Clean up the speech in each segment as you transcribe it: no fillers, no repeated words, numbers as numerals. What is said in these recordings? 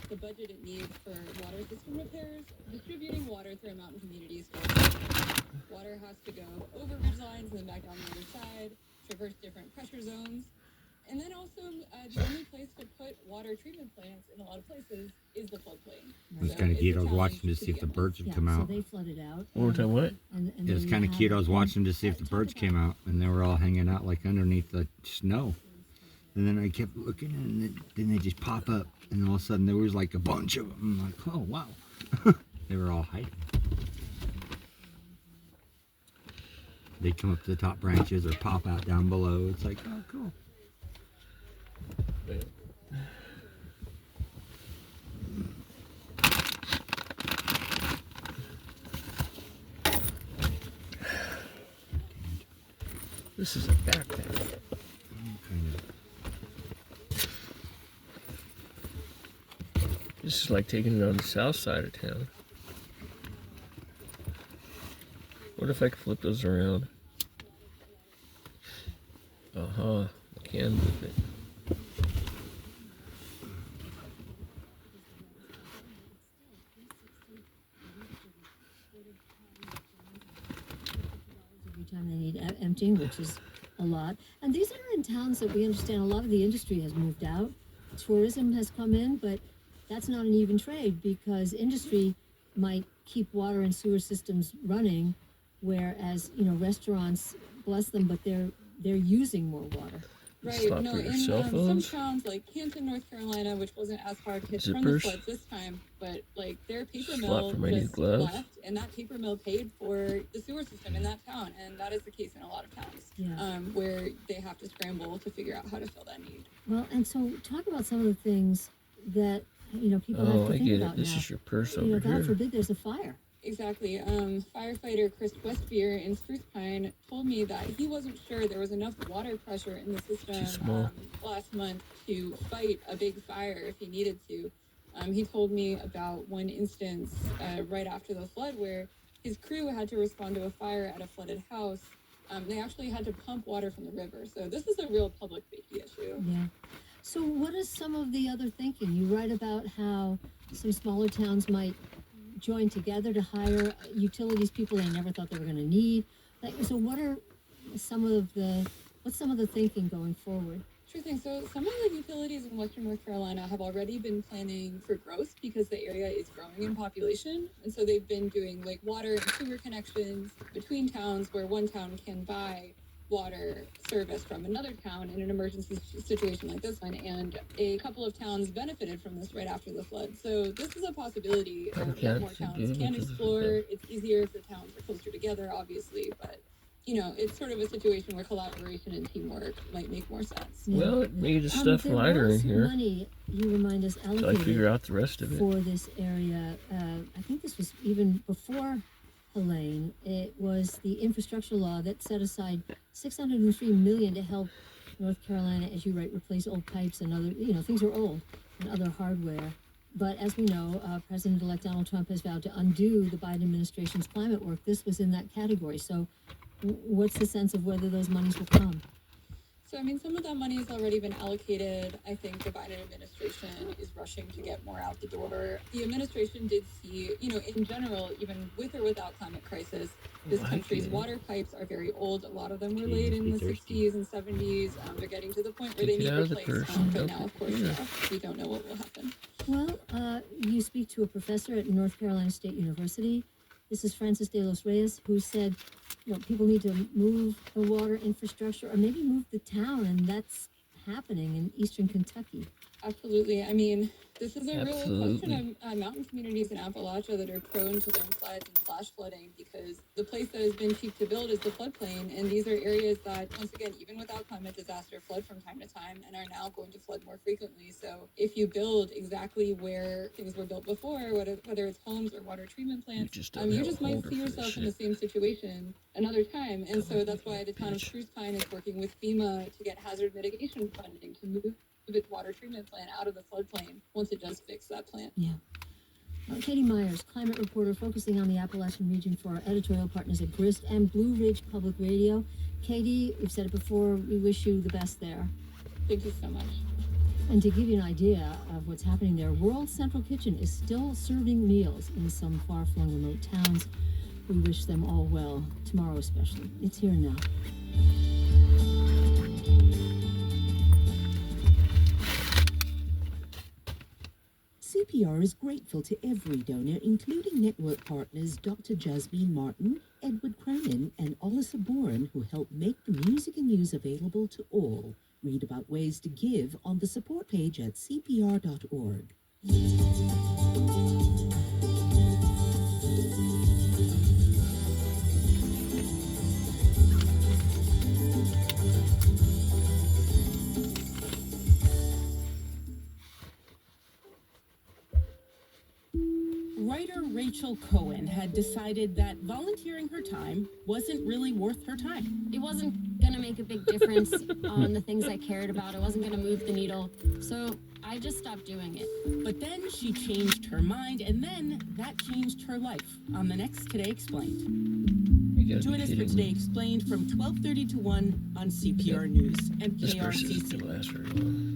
the budget it needs for water system repairs, distributing water through a mountain community is difficult. Water has to go over ridge lines and then back down the other side, traverse different pressure zones. And then also, the only place to put water treatment plants in a lot of places is the floodplain. It was kind of cute. I was watching to see if the birds would come out. So they flooded out. One more time, what? It was kind of cute. I was watching to see if the birds came out, and they were all hanging out like underneath the snow. And then I kept looking, and then they just pop up, and all of a sudden there was like a bunch of them. I'm like, oh wow, they were all hiding. They come up to the top branches or pop out down below. It's like, oh cool. This is a backpack. This is like taking it on the south side of town. What if I could flip those around? Uh-huh. I can move it. Every time they need emptying, which is a lot. And these are in towns that we understand a lot of the industry has moved out. Tourism has come in, but that's not an even trade because industry might keep water and sewer systems running, whereas, you know, restaurants, bless them, but they're using more water. Right, no, in some towns like Canton, North Carolina, which wasn't as hard hit from the floods this time, but like their paper mill just left, and that paper mill paid for the sewer system in that town, and that is the case in a lot of towns, where they have to scramble to figure out how to fill that need. Well, and so talk about some of the things that, you know, people have to think about now. This is your purse over here. God forbid there's a fire. Exactly. Firefighter Chris Westbeer in Spruce Pine told me that he wasn't sure there was enough water pressure in the system last month to fight a big fire if he needed to. He told me about one instance right after the flood where his crew had to respond to a fire at a flooded house. They actually had to pump water from the river. So this is a real public safety issue. Yeah. So what is some of the other thinking? You write about how some smaller towns might join together to hire utilities people they never thought they were going to need. Like, so what's some of the thinking going forward? Sure thing. So some of the utilities in Western North Carolina have already been planning for growth because the area is growing in population. And so they've been doing like water and sewer connections between towns where one town can buy water service from another town in an emergency situation like this one, and a couple of towns benefited from this right after the flood. So this is a possibility that more towns can explore. It's easier if the towns are closer together, obviously, but you know, it's sort of a situation where collaboration and teamwork might make more sense. Yeah. Well, it made the stuff lighter in here. Money, you remind us, allocated so I figure out the rest of it for this area. I think this was even before Helene. It was the infrastructure law that set aside $603 million to help North Carolina, as you write, replace old pipes and other, you know, things are old and other hardware. But as we know, President-elect Donald Trump has vowed to undo the Biden administration's climate work. This was in that category. So what's the sense of whether those monies will come? So, I mean, some of that money has already been allocated. I think the Biden administration is rushing to get more out the door. The administration did see, you know, in general, even with or without climate crisis, this country's water pipes are very old. A lot of them were laid in the 60s and 70s. They're getting to the point where they need replacement. But now, of course, we don't know what will happen. Well, you speak to a professor at North Carolina State University. This is Francis de los Reyes, who said, you know, people need to move the water infrastructure or maybe move the town, and that's happening in eastern Kentucky. Absolutely. I mean, this is a real question of mountain communities in Appalachia that are prone to landslides and flash flooding because the place that has been cheap to build is the floodplain. And these are areas that, once again, even without climate disaster, flood from time to time and are now going to flood more frequently. So if you build exactly where things were built before, whether it's homes or water treatment plants, you just might see yourself in the same situation another time. And so that's why the town of Spruce Pine is working with FEMA to get hazard mitigation funding to move its water treatment plant out of the floodplain once it does fix that plant. Yeah. Katie Myers, climate reporter focusing on the Appalachian region for our editorial partners at Grist and Blue Ridge Public Radio. Katie, we've said it before, we wish you the best there. Thank you so much. And to give you an idea of what's happening there, World Central Kitchen is still serving meals in some far-flung remote towns. We wish them all well, tomorrow especially. It's here now. CPR is grateful to every donor, including network partners Dr. Jasmine Martin, Edward Cronin, and Olisa Boren, who help make the music and news available to all. Read about ways to give on the support page at cpr.org. Writer Rachel Cohen had decided that volunteering her time wasn't really worth her time. It wasn't going to make a big difference on the things I cared about. It wasn't going to move the needle. So I just stopped doing it. But then she changed her mind, and then that changed her life on the next Today Explained. Join us for Today Explained from 12:30 to 1 on CPR News and This person KRCC. isn't gonna last very long.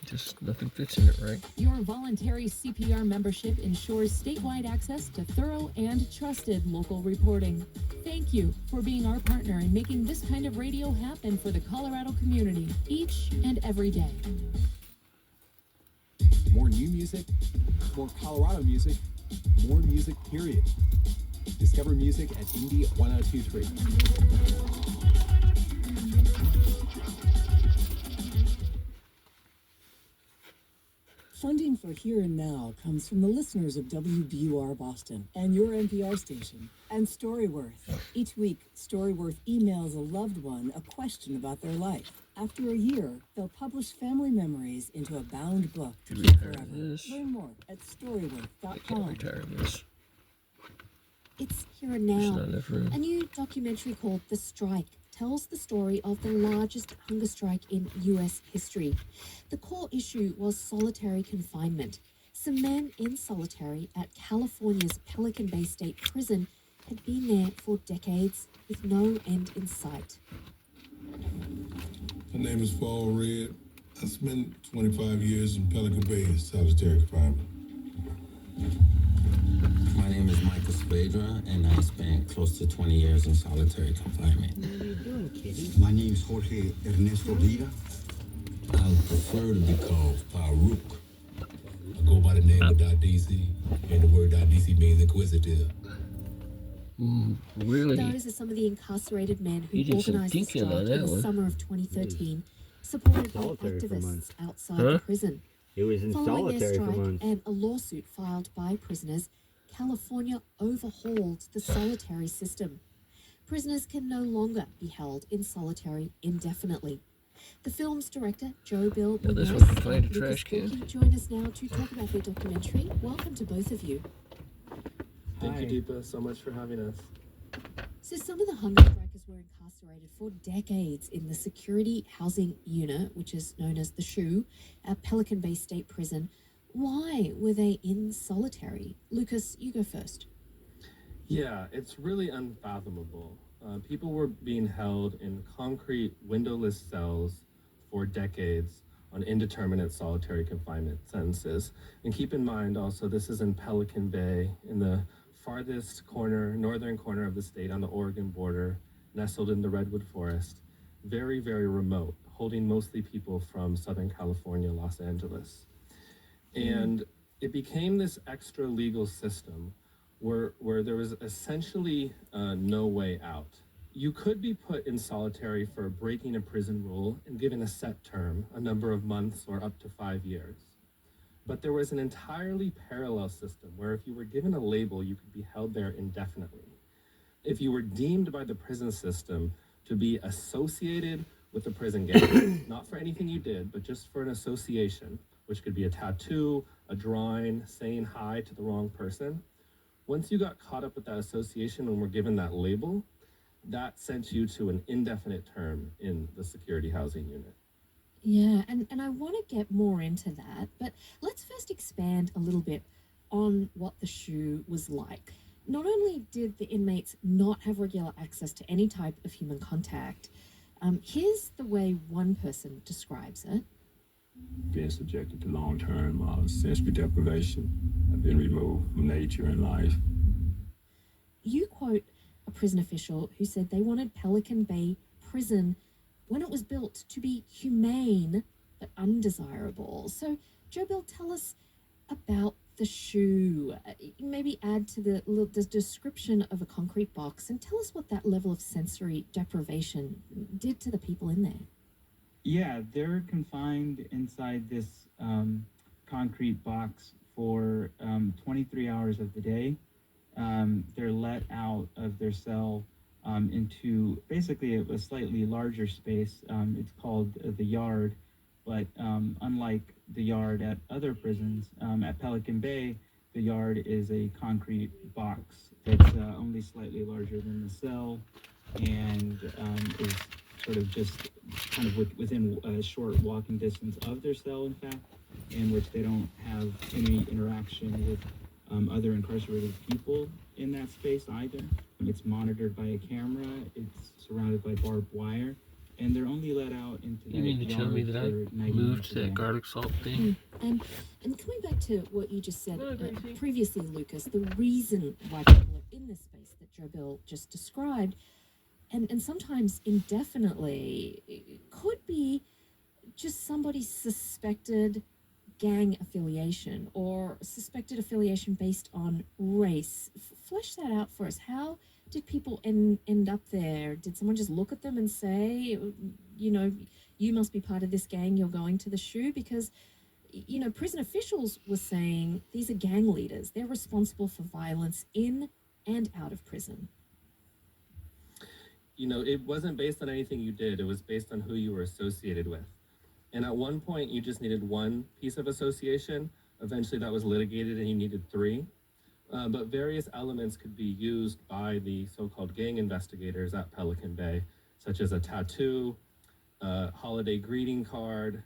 Just nothing fits in it, right? Your voluntary CPR membership ensures statewide access to thorough and trusted local reporting. Thank you for being our partner in making this kind of radio happen for the Colorado community each and every day. More new music, more Colorado music, more music, period. Discover music at Indie 1023. Funding for Here and Now comes from the listeners of WBUR Boston and your NPR station, and Storyworth. Each week, Storyworth emails a loved one a question about their life. After a year, they'll publish family memories into a bound book to keep forever. Learn more at I can't storyworth.com. retire this. It's Here and It's Now. not enough room. A new documentary called The Strike tells the story of the largest hunger strike in U.S. history. The core issue was solitary confinement. Some men in solitary at California's Pelican Bay State Prison had been there for decades with no end in sight. My name is Paul Red. I spent 25 years in Pelican Bay in solitary confinement. My name is Michael Spadra, and I spent close to 20 years in solitary confinement. What are you doing, kitty? My name is Jorge Ernesto Lira. I prefer to be called Farouk. I go by the name of .DC, and the word .DC means inquisitive. Really? Those are some of the incarcerated men who You did some organised the thinking on strike that in the one. summer of 2013, supported by Solitary for activists months. outside Huh? the prison. It was in Following their solitary for strike months. and a lawsuit filed by prisoners, California overhauled the solitary system. Prisoners can no longer be held in solitary indefinitely. The film's director, Joe Bill Now this Munoz, one can find a and Lucas trash can. Corky join us now to talk about their documentary. Welcome to both of you. Thank you, Deepa, so much for having us. So some of the hunger strikers were incarcerated for decades in the Security Housing Unit, which is known as the SHU, at Pelican Bay State Prison. Why were they in solitary? Lucas, you go first. Yeah, it's really unfathomable. People were being held in concrete, windowless cells for decades on indeterminate solitary confinement sentences. And keep in mind also, this is in Pelican Bay, in the farthest corner, northern corner of the state on the Oregon border, nestled in the Redwood Forest. Very, very remote, holding mostly people from Southern California, Los Angeles. And it became this extra legal system where there was essentially no way out. You could be put in solitary for breaking a prison rule and given a set term, a number of months or up to 5 years. But there was an entirely parallel system where if you were given a label, you could be held there indefinitely. If you were deemed by the prison system to be associated with the prison gang, not for anything you did, but just for an association, which could be a tattoo, a drawing, saying hi to the wrong person. Once you got caught up with that association and were given that label, that sent you to an indefinite term in the security housing unit. Yeah, and I want to get more into that, but let's first expand a little bit on what the SHU was like. Not only did the inmates not have regular access to any type of human contact, Here's the way one person describes it. Being subjected to long-term sensory deprivation. I've been removed from nature and life. You quote a prison official who said they wanted Pelican Bay Prison, when it was built, to be humane but undesirable. So, Joe Bill, tell us about the shoe. Maybe add to the description of a concrete box and tell us what that level of sensory deprivation did to the people in there. Yeah, they're confined inside this concrete box for 23 hours of the day. They're let out of their cell into basically a slightly larger space. It's called the yard, but unlike the yard at other prisons, at Pelican Bay, the yard is a concrete box that's only slightly larger than the cell and is sort of just kind of within a short walking distance of their cell, in fact, in which they don't have any interaction with other incarcerated people in that space either. It's monitored by a camera, it's surrounded by barbed wire, and they're only let out into the You mean to tell me that I moved that garlic salt thing? And coming back to what you just said previously, Lucas, the reason why people are in this space that Joe Bill just described, and sometimes indefinitely, could be just somebody's suspected gang affiliation or suspected affiliation based on race. Flesh that out for us. How did people end up there? Did someone just look at them and say, you know, you must be part of this gang, you're going to the shoe? Because, you know, prison officials were saying these are gang leaders. They're responsible for violence in and out of prison. You know, it wasn't based on anything you did. It was based on who you were associated with. And at one point, you just needed one piece of association. Eventually, that was litigated and you needed three. But various elements could be used by the so-called gang investigators at Pelican Bay, such as a tattoo, a holiday greeting card,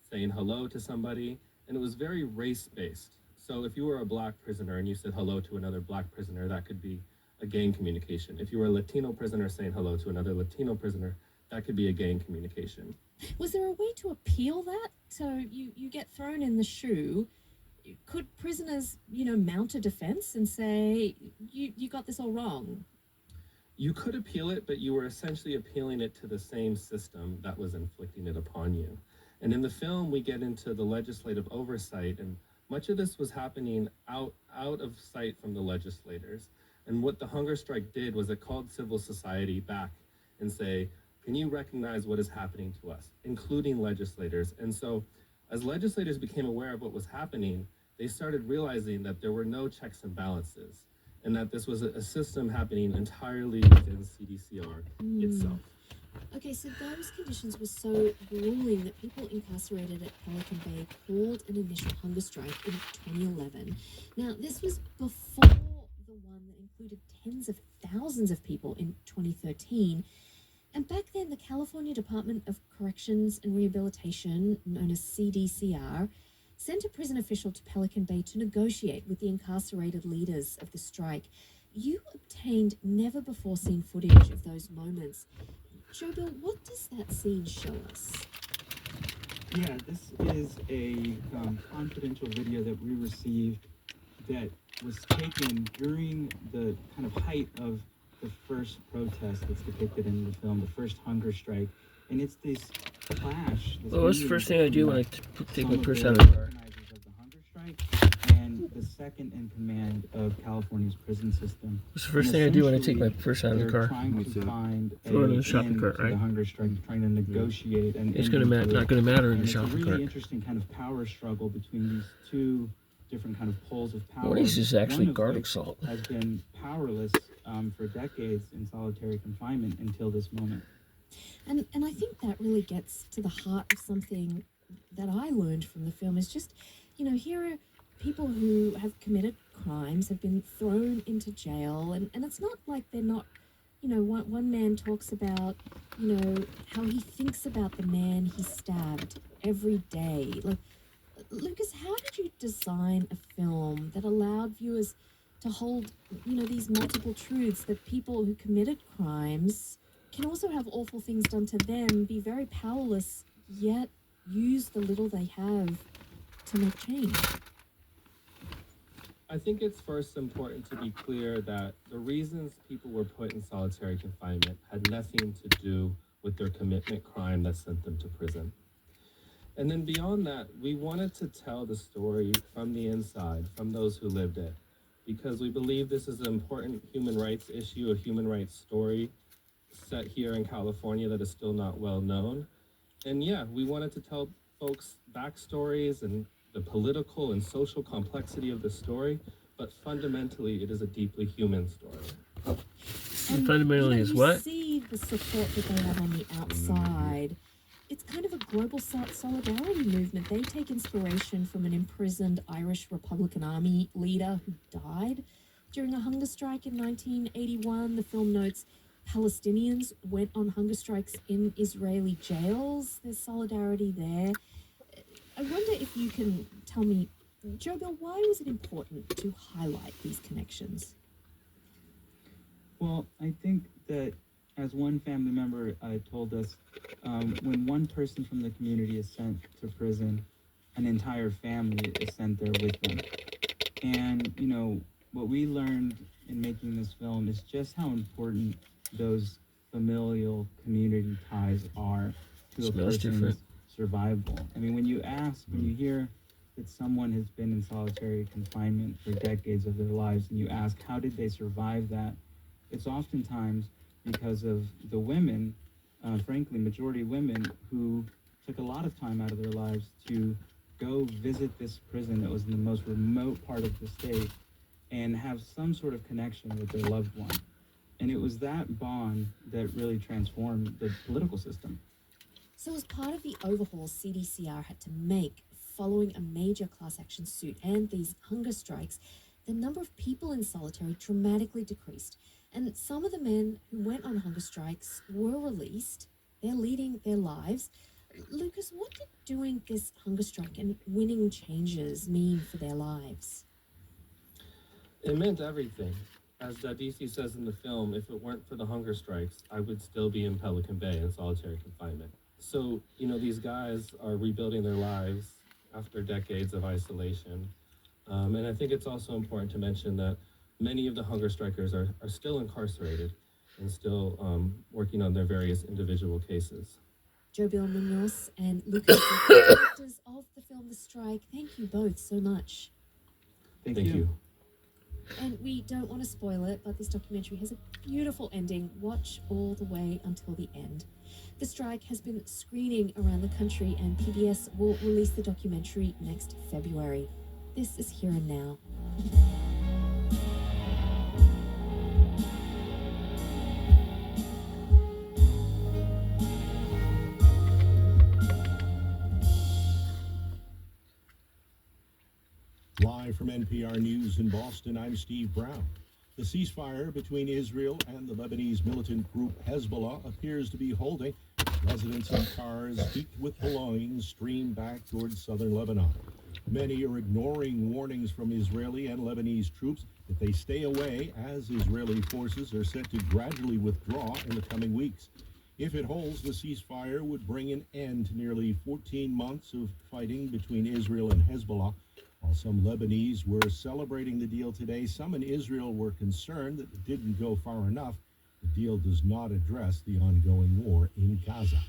saying hello to somebody. And it was very race-based. So if you were a black prisoner and you said hello to another black prisoner, that could be a gang communication. If you were a Latino prisoner saying hello to another Latino prisoner, that could be a gang communication. Was there a way to appeal that? So you get thrown in the shoe. Could prisoners, you know, mount a defense and say, you got this all wrong? You could appeal it, but you were essentially appealing it to the same system that was inflicting it upon you. And in the film, we get into the legislative oversight, and much of this was happening out of sight from the legislators. And what the hunger strike did was it called civil society back and say, can you recognize what is happening to us, including legislators? And so as legislators became aware of what was happening, they started realizing that there were no checks and balances and that this was a system happening entirely within CDCR itself. Okay, so those conditions were so grueling that people incarcerated at Pelican Bay called an initial hunger strike in 2011. Now, this was before the one that included tens of thousands of people in 2013. And back then, the California Department of Corrections and Rehabilitation, known as CDCR, sent a prison official to Pelican Bay to negotiate with the incarcerated leaders of the strike. You obtained never-before-seen footage of those moments. Joe Bill, what does that scene show us? Yeah, this is a confidential video that we received that was taken during the kind of height of the first protest that's depicted in the film, the first hunger strike. And it's this clash. Well, what's the first thing I do when I take my purse out of the car? And the second in command of California's prison system. What's the first thing I do when I take my purse out of the car? Trying to find throw it in the shopping cart, right? The hunger strike, trying to negotiate, and it's not going to matter in the shopping cart. It's a really interesting kind of power struggle between these two different kind of poles of power. What is this actually? Garlic salt. Has been powerless for decades in solitary confinement until this moment. And I think that really gets to the heart of something that I learned from the film is just, you know, here are people who have committed crimes, have been thrown into jail, and it's not like they're not, you know, one man talks about, you know, how he thinks about the man he stabbed every day. Like, Lucas, how did you design a film that allowed viewers to hold, you know, these multiple truths that people who committed crimes can also have awful things done to them, be very powerless, yet use the little they have to make change. I think it's first important to be clear that the reasons people were put in solitary confinement had nothing to do with their commitment crime that sent them to prison. And then beyond that, we wanted to tell the story from the inside, from those who lived it, because we believe this is an important human rights issue, a human rights story set here in California that is still not well known. And yeah, we wanted to tell folks backstories and the political and social complexity of the story, but fundamentally it is a deeply human story. And fundamentally is what? You see the support that they have on the outside. It's kind of a global solidarity movement. They take inspiration from an imprisoned Irish Republican Army leader who died during a hunger strike in 1981. The film notes Palestinians went on hunger strikes in Israeli jails. There's solidarity there. I wonder if you can tell me, Joe Bill, why was it important to highlight these connections? Well, I think that as one family member told us, when one person from the community is sent to prison, an entire family is sent there with them. And, you know, what we learned in making this film is just how important those familial community ties are to a person's survival. I mean, when you hear that someone has been in solitary confinement for decades of their lives, and you ask, how did they survive that? It's oftentimes because of the women, frankly, majority women, who took a lot of time out of their lives to go visit this prison that was in the most remote part of the state and have some sort of connection with their loved one. And it was that bond that really transformed the political system. So as part of the overhaul CDCR had to make following a major class action suit and these hunger strikes, the number of people in solitary dramatically decreased. And some of the men who went on hunger strikes were released. They're leading their lives. Lucas, what did doing this hunger strike and winning changes mean for their lives? It meant everything. As DC says in the film, if it weren't for the hunger strikes, I would still be in Pelican Bay in solitary confinement. So, you know, these guys are rebuilding their lives after decades of isolation. And I think it's also important to mention that many of the hunger strikers are still incarcerated and still working on their various individual cases. Joe Bill Munoz and Lucas, the directors of the film The Strike, thank you both so much. Thank you. And we don't want to spoil it, but this documentary has a beautiful ending. Watch all the way until the end. The Strike has been screening around the country, and PBS will release the documentary next February. This is Here and Now. Live from NPR News in Boston, I'm Steve Brown. The ceasefire between Israel and the Lebanese militant group Hezbollah appears to be holding. Residents in cars heaped with belongings stream back towards southern Lebanon. Many are ignoring warnings from Israeli and Lebanese troops that they stay away as Israeli forces are set to gradually withdraw in the coming weeks. If it holds, the ceasefire would bring an end to nearly 14 months of fighting between Israel and Hezbollah. While some Lebanese were celebrating the deal today, some in Israel were concerned that it didn't go far enough. The deal does not address the ongoing war in Gaza.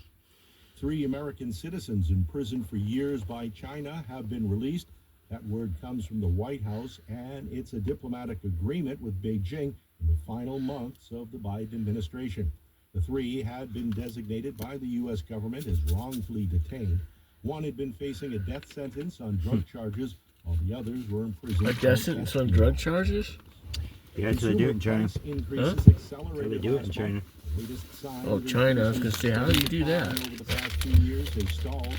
3 American citizens imprisoned for years by China have been released. That word comes from the White House, and it's a diplomatic agreement with Beijing in the final months of the Biden administration. The 3 had been designated by the U.S. government as wrongfully detained. One had been facing a death sentence on drug charges, while the others were imprisoned. A death sentence on drug charges? Yeah, that's what they do in China. Huh? That's how they do it in China. Oh, China. I was going to say, how do you do that? Over the past 2 years, they stalled.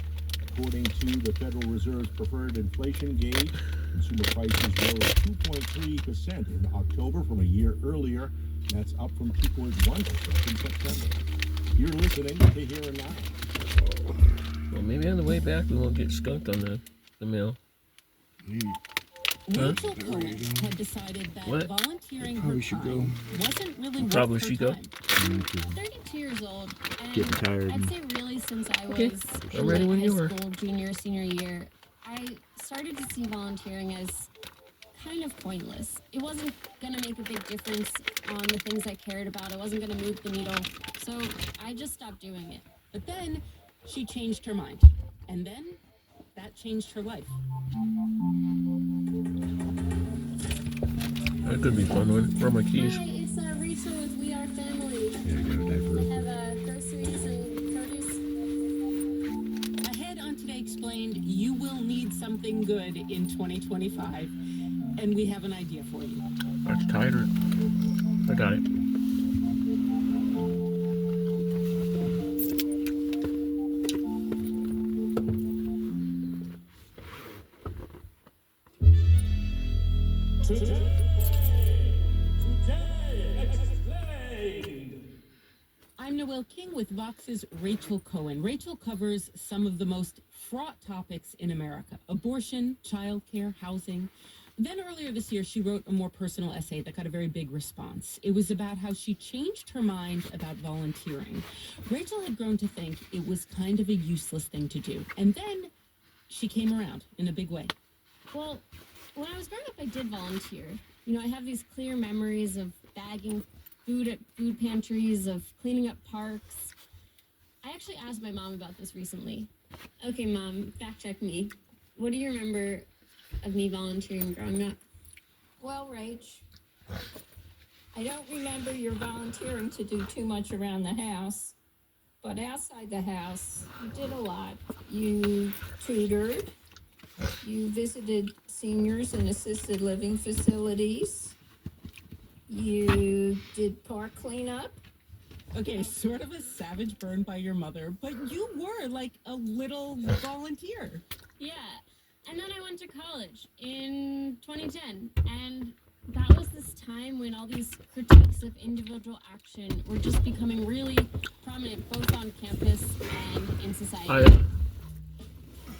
According to the Federal Reserve's preferred inflation gauge, consumer prices rose 2.3% in October from a year earlier. That's up from 2.1% in September. You're listening to Here and Now. Well, maybe on the way back we won't get skunked on the mail. Rachel Cohen had decided that volunteering her time wasn't really worth Probably her should go. time. I'm 32 years old, and Getting tired. I'd say really since I was Okay, in I'm ready like when high you are. school, junior, senior year, I started to see volunteering as kind of pointless. It wasn't gonna make a big difference on the things I cared about. It wasn't gonna move the needle, so I just stopped doing it. But then she changed her mind. And then that changed her life. That could be a fun one. Where are my keys? Hi, it's Rachel with We Are Family. Here you go, diaper. I have groceries and produce. Ahead on Today Explained, you will need something good in 2025. And we have an idea for you. That's tighter. I got it. Today Explained. I'm Noelle King with Vox's Rachel Cohen. Rachel covers some of the most fraught topics in America: abortion, childcare, housing. Then earlier this year, she wrote a more personal essay that got a very big response. It was about how she changed her mind about volunteering. Rachel had grown to think it was kind of a useless thing to do. And then she came around in a big way. Well, when I was growing up, I did volunteer. You know, I have these clear memories of bagging food at food pantries, of cleaning up parks. I actually asked my mom about this recently. Okay, Mom, fact check me. What do you remember of me volunteering growing up? Well, Rach, I don't remember your volunteering to do too much around the house, but outside the house, you did a lot. You tutored, you visited seniors in assisted living facilities, you did park cleanup. Okay, sort of a savage burn by your mother, but you were like a little volunteer. Yeah. And then I went to college in 2010, and that was this time when all these critiques of individual action were just becoming really prominent, both on campus and in society. I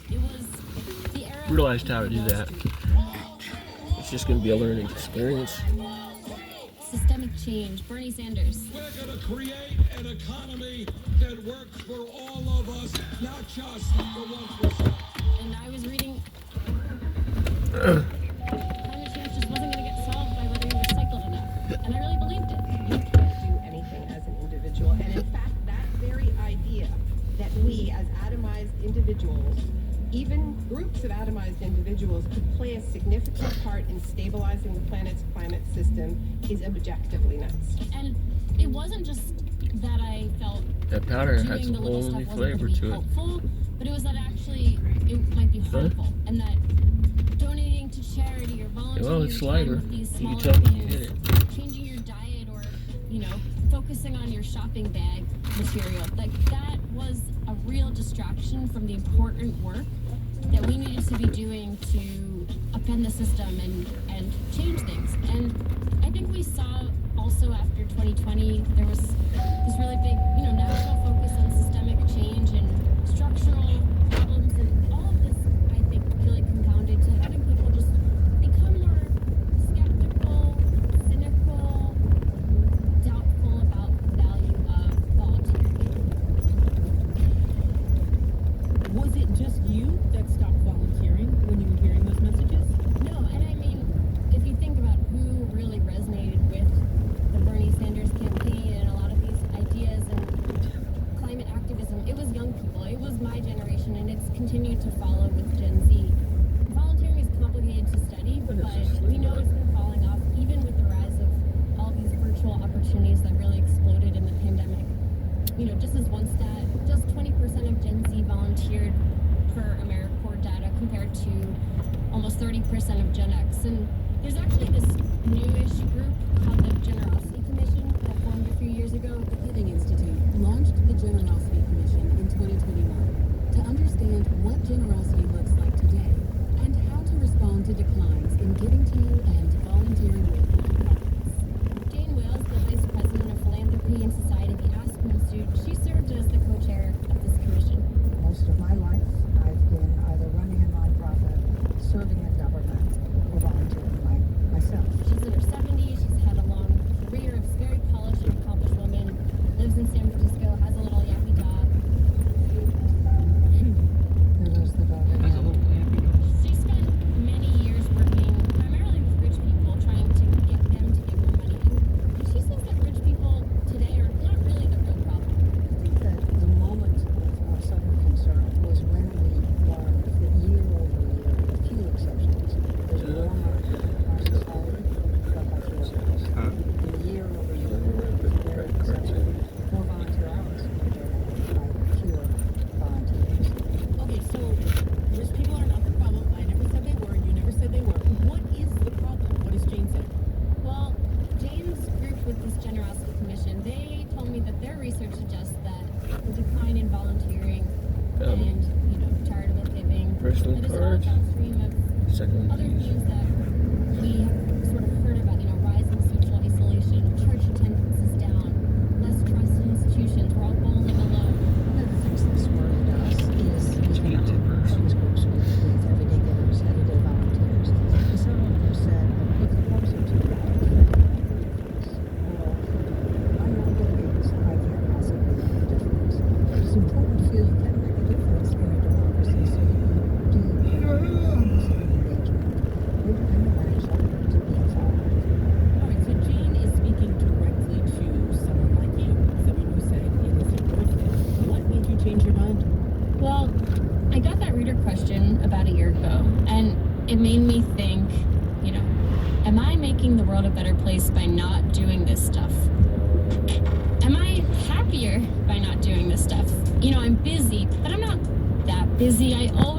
It was the era realized how to do that. It's just going to be a learning experience. systemic change. Bernie Sanders. We're going to create an economy that works for all of us, not just the 1%. And I was reading climate change just wasn't going to get solved by whether you recycled enough. And I really believed it. You can't do anything as an individual. And in fact, that very idea that we as atomized individuals, even groups of atomized individuals, could play a significant part in stabilizing the planet's climate system is objectively nuts. And it wasn't just that I felt that powder doing had some the little whole stuff new wasn't flavor gonna be to it. helpful, but it was that actually it might be harmful, and that donating to charity or volunteering Well, it's your time lighter. with these You can smaller tell you things, did it. changing your diet, or focusing on your shopping bag material, like that was a real distraction from the important work that we needed to be doing to upend the system and change things. And I think we saw also after 2020 there was this really big national focus on systemic change and structural problems, and all of this I think really compounded to having people just become more skeptical, cynical, doubtful about the value of volunteering. Was it just you that stopped volunteering when you were hearing those messages? No, and I mean, if you think about who really resonated with the Bernie Sanders campaign and a lot of these ideas and climate activism, it was young people. It was my generation, and it's continued to follow with Gen Z. Volunteering is complicated to study, but we know it's been falling off, even with the rise of all these virtual opportunities that really exploded in the pandemic. Just as one stat, just 20% of Gen Z volunteered per AmeriCorps data compared to almost 30% of Gen X. And there's actually this newish group called the Generosity Commission that formed a few years ago. The Giving Institute launched the Generosity Commission in 2021 to understand what generosity looks like today and how to respond to declines in giving to and volunteering with nonprofits. Jane Wales, the Vice President of Philanthropy and Society at the Aspen Institute, she served as the co-chair of this commission. Most of my life, I've been either running a nonprofit, serving in government, or volunteering. second. Other themes that we have sort of heard about, rising social isolation, church attendance is down, less trust in institutions, we're all bowling alone. One of the things that's worried us is the focus groups with everyday givers, everyday volunteers. And some of them said, if the clubs are too loud, or I'm not getting it, so I can't possibly make a difference. It's important to feel you can make a difference in a democracy so that you do engagement. We're dependent on each other to be involved. All right, so Jane is speaking directly to someone like you, someone who said it isn't worth it. What made you change your mind? Well, I got that reader question about a year ago, and it made me think, am I making the world a better place by not doing this stuff? Am I happier by not doing this stuff? I'm busy, but I'm not that busy. I always